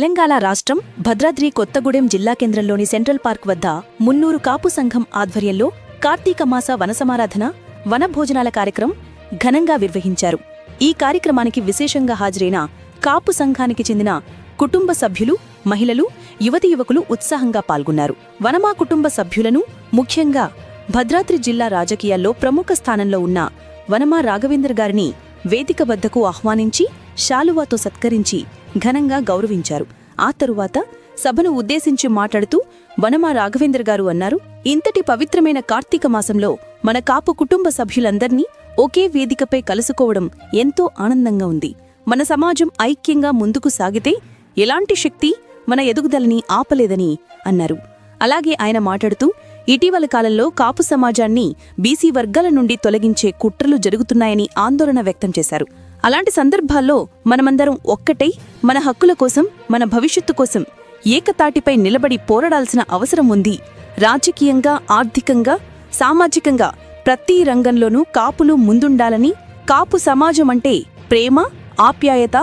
తెలంగాణ రాష్ట్రం భద్రాద్రి కొత్తగూడెం జిల్లా కేంద్రంలోని సెంట్రల్ పార్క్ వద్ద మున్నూరు కాపు సంఘం ఆధ్వర్యంలో కార్తీక మాస వనసమారాధన వనభోజనాల కార్యక్రమం ఘనంగా నిర్వహించారు. ఈ కార్యక్రమానికి విశేషంగా హాజరైన కాపు సంఘానికి చెందిన కుటుంబ సభ్యులు, మహిళలు, యువతీ యువకులు ఉత్సాహంగా పాల్గొన్నారు. వనమా కుటుంబ సభ్యులను ముఖ్యంగా భద్రాద్రి జిల్లా రాజకీయాల్లో ప్రముఖ స్థానంలో ఉన్న వనమా రాఘవేందర్ గారిని వేదిక వద్దకు ఆహ్వానించి శాలువాతో సత్కరించి ఘనంగా గౌరవించారు. ఆ తరువాత సభను ఉద్దేశించి మాట్లాడుతూ వనమా రాఘవేందర్ గారు అన్నారు, ఇంతటి పవిత్రమైన కార్తీక మాసంలో మన కాపు కుటుంబ సభ్యులందర్నీ ఒకే వేదికపై కలుసుకోవడం ఎంతో ఆనందంగా ఉంది. మన సమాజం ఐక్యంగా ముందుకు సాగితే ఎలాంటి శక్తి మన ఎదుగుదలని ఆపలేదని అన్నారు. అలాగే ఆయన మాట్లాడుతూ ఇటీవల కాలంలో కాపు సమాజాన్ని బీసీ వర్గాల నుండి తొలగించే కుట్రలు జరుగుతున్నాయని ఆందోళన వ్యక్తం చేశారు. అలాంటి సందర్భాల్లో మనమందరం ఒక్కటై మన హక్కుల కోసం, మన భవిష్యత్తు కోసం ఏకతాటిపై నిలబడి పోరాడాల్సిన అవసరం ఉంది. రాజకీయంగా, ఆర్థికంగా, సామాజికంగా ప్రతి రంగంలోనూ కాపులు ముందుండాలని, కాపు సమాజమంటే ప్రేమ, ఆప్యాయత,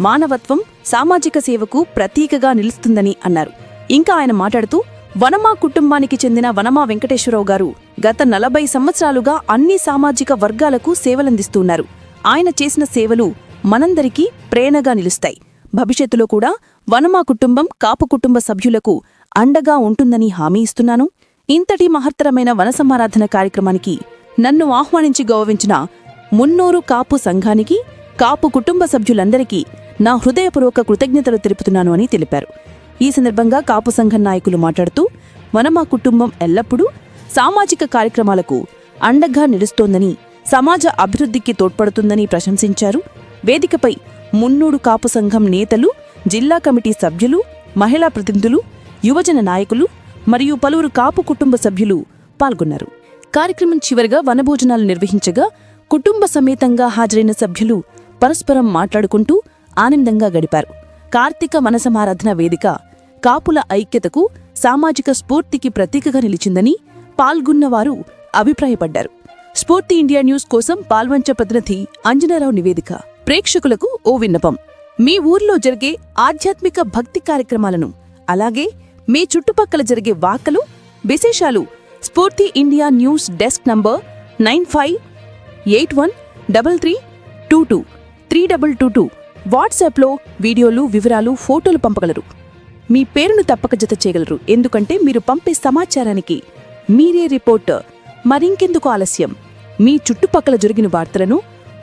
మానవత్వం, సామాజిక సేవకు ప్రతీకగా నిలుస్తుందని అన్నారు. ఇంకా ఆయన మాట్లాడుతూ వనమా కుటుంబానికి చెందిన వనమా వెంకటేశ్వరరావు గారు గత 40 సంవత్సరాలుగా అన్ని సామాజిక వర్గాలకు సేవలందిస్తున్నారు. ఆయన చేసిన సేవలు మనందరికీ ప్రేరణగా నిలుస్తాయి. భవిష్యత్తులో కూడా వనమా కుటుంబం కాపు కుటుంబ సభ్యులకు అండగా ఉంటుందని హామీ ఇస్తున్నాను. ఇంతటి మహత్తరమైన వనసమారాధన కార్యక్రమానికి నన్ను ఆహ్వానించి గౌరవించిన మున్నూరు కాపు సంఘానికి, కాపు కుటుంబ సభ్యులందరికీ నా హృదయపూర్వక కృతజ్ఞతలు తెలుపుతున్నాను అని తెలిపారు. ఈ సందర్భంగా కాపు సంఘం నాయకులు మాట్లాడుతూ వనమా కుటుంబం ఎల్లప్పుడూ సామాజిక కార్యక్రమాలకు అండగా నిలుస్తోందని, సమాజ అభివృద్ధికి తోడ్పడుతుందని ప్రశంసించారు. వేదికపై మున్నూరు కాపు సంఘం నేతలు, జిల్లా కమిటీ సభ్యులు, మహిళా ప్రతినిధులు, యువజన నాయకులు మరియు పలువురు కాపు కుటుంబ సభ్యులు పాల్గొన్నారు. కార్యక్రమం చివరగా వనభోజనాలు నిర్వహించగా కుటుంబ సమేతంగా హాజరైన సభ్యులు పరస్పరం మాట్లాడుకుంటూ ఆనందంగా గడిపారు. కార్తీక వనసమారాధన వేదిక కాపుల ఐక్యతకు, సామాజిక స్ఫూర్తికి ప్రతీకగా నిలిచిందని పాల్గొన్నవారు అభిప్రాయపడ్డారు. స్ఫూర్తి ఇండియా న్యూస్ కోసం పాల్వంచ ప్రతినిధి అంజనారావు నివేదిక. ప్రేక్షకులకు ఓ విన్నపం. మీ ఊర్లో జరిగే ఆధ్యాత్మిక భక్తి కార్యక్రమాలను, అలాగే మీ చుట్టుపక్కల జరిగే వార్తలు, విశేషాలు స్ఫూర్తి ఇండియా న్యూస్ డెస్క్ నంబర్ 9581332232 వాట్సాప్లో వీడియోలు, వివరాలు, ఫోటోలు పంపగలరు. మీ పేరును తప్పక జత చేయగలరు. ఎందుకంటే మీరు పంపే సమాచారానికి మీరే రిపోర్టర్. మరింకెందుకు ఆలస్యం, మీ చుట్టుపక్కల జరిగిన వార్తలను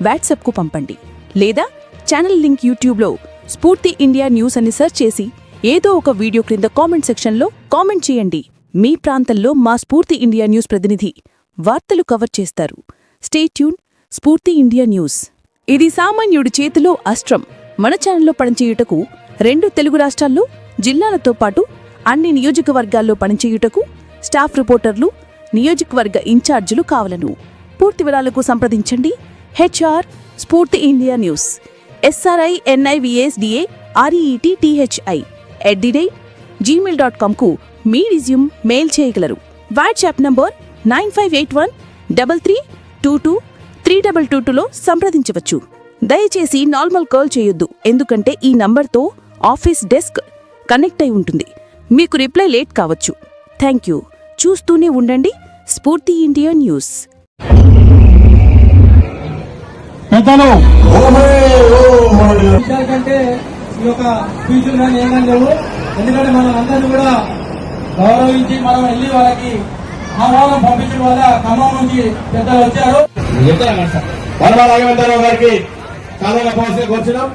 వాట్సాప్కు పంపండి. లేదా ఛానల్ లింక్ యూట్యూబ్లో స్ఫూర్తి ఇండియా న్యూస్ అని సెర్చ్ చేసి ఏదో ఒక వీడియో క్రింద కామెంట్ సెక్షన్లో కామెంట్ చేయండి. మీ ప్రాంతంలో మా స్ఫూర్తి ఇండియా న్యూస్ ప్రతినిధి వార్తలు కవర్ చేస్తారు. Stay tune. స్ఫూర్తి ఇండియా న్యూస్. ఇది సామాన్యుడి చేతిలో అస్త్రం. మన ఛానల్లో పనిచేయుటకు 2 తెలుగు రాష్ట్రాల్లో, జిల్లాలతో పాటు అన్ని నియోజకవర్గాల్లో పనిచేయుటకు స్టాఫ్ రిపోర్టర్లు, నియోజకవర్గ ఇన్ఛార్జీలు కావలను. పూర్తి వివరాలకు సంప్రదించండి. HR స్ఫూర్తి ఇండియా న్యూస్, SRINIVSDAREETTHI@gmail.com కు మీ రిజ్యూమ్ మెయిల్ చేయగలరు. వాట్సాప్ నంబర్ 958133223222లో సంప్రదించవచ్చు. దయచేసి నార్మల్ కాల్ చేయొద్దు, ఎందుకంటే ఈ నంబర్తో ఆఫీస్ డెస్క్ కనెక్ట్ అయి ఉంటుంది. మీకు రిప్లై లేట్ కావచ్చు. Thank you. చూస్తూనే ఉండండి స్ఫూర్తి ఇండియా న్యూస్. కంటే ఈ యొక్క ఫీజులు కానీ ఏమని లేవు. ఎందుకంటే మనం అందరినీ కూడా గౌరవించి మనం వెళ్ళి వాళ్ళకి ఆహ్వానం పంపించడం వల్ల ఖమ్మం నుంచి పెద్దలు వచ్చారు. వనమా రాఘవేంద్రరావు గారికి చాలా కూర్చున్నాం.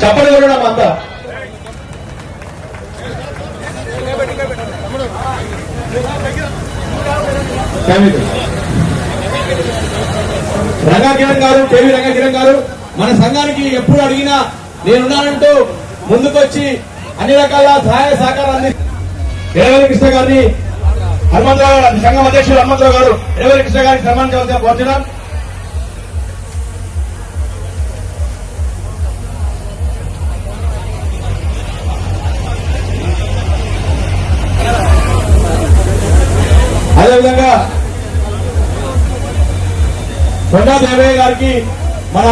చెప్పలేదు కూడా అంతా రంగాకిరణ్ గారు, కేవీ రంగాకిరణ్ గారు మన సంఘానికి ఎప్పుడు అడిగినా నేనున్నానంటూ ముందుకొచ్చి అన్ని రకాల సహాయ సహకారాలు అందిస్తారు. రేవలి కృష్ణ గారిని, హనుమంతరావు గారు, సంఘం అధ్యక్షులు హనుమంతరావు గారు రేవలి కృష్ణ గారికి సన్మానించవలసిన కోరుతున్నాం. అదేవిధంగా కొండా దేవయ్య గారికి మన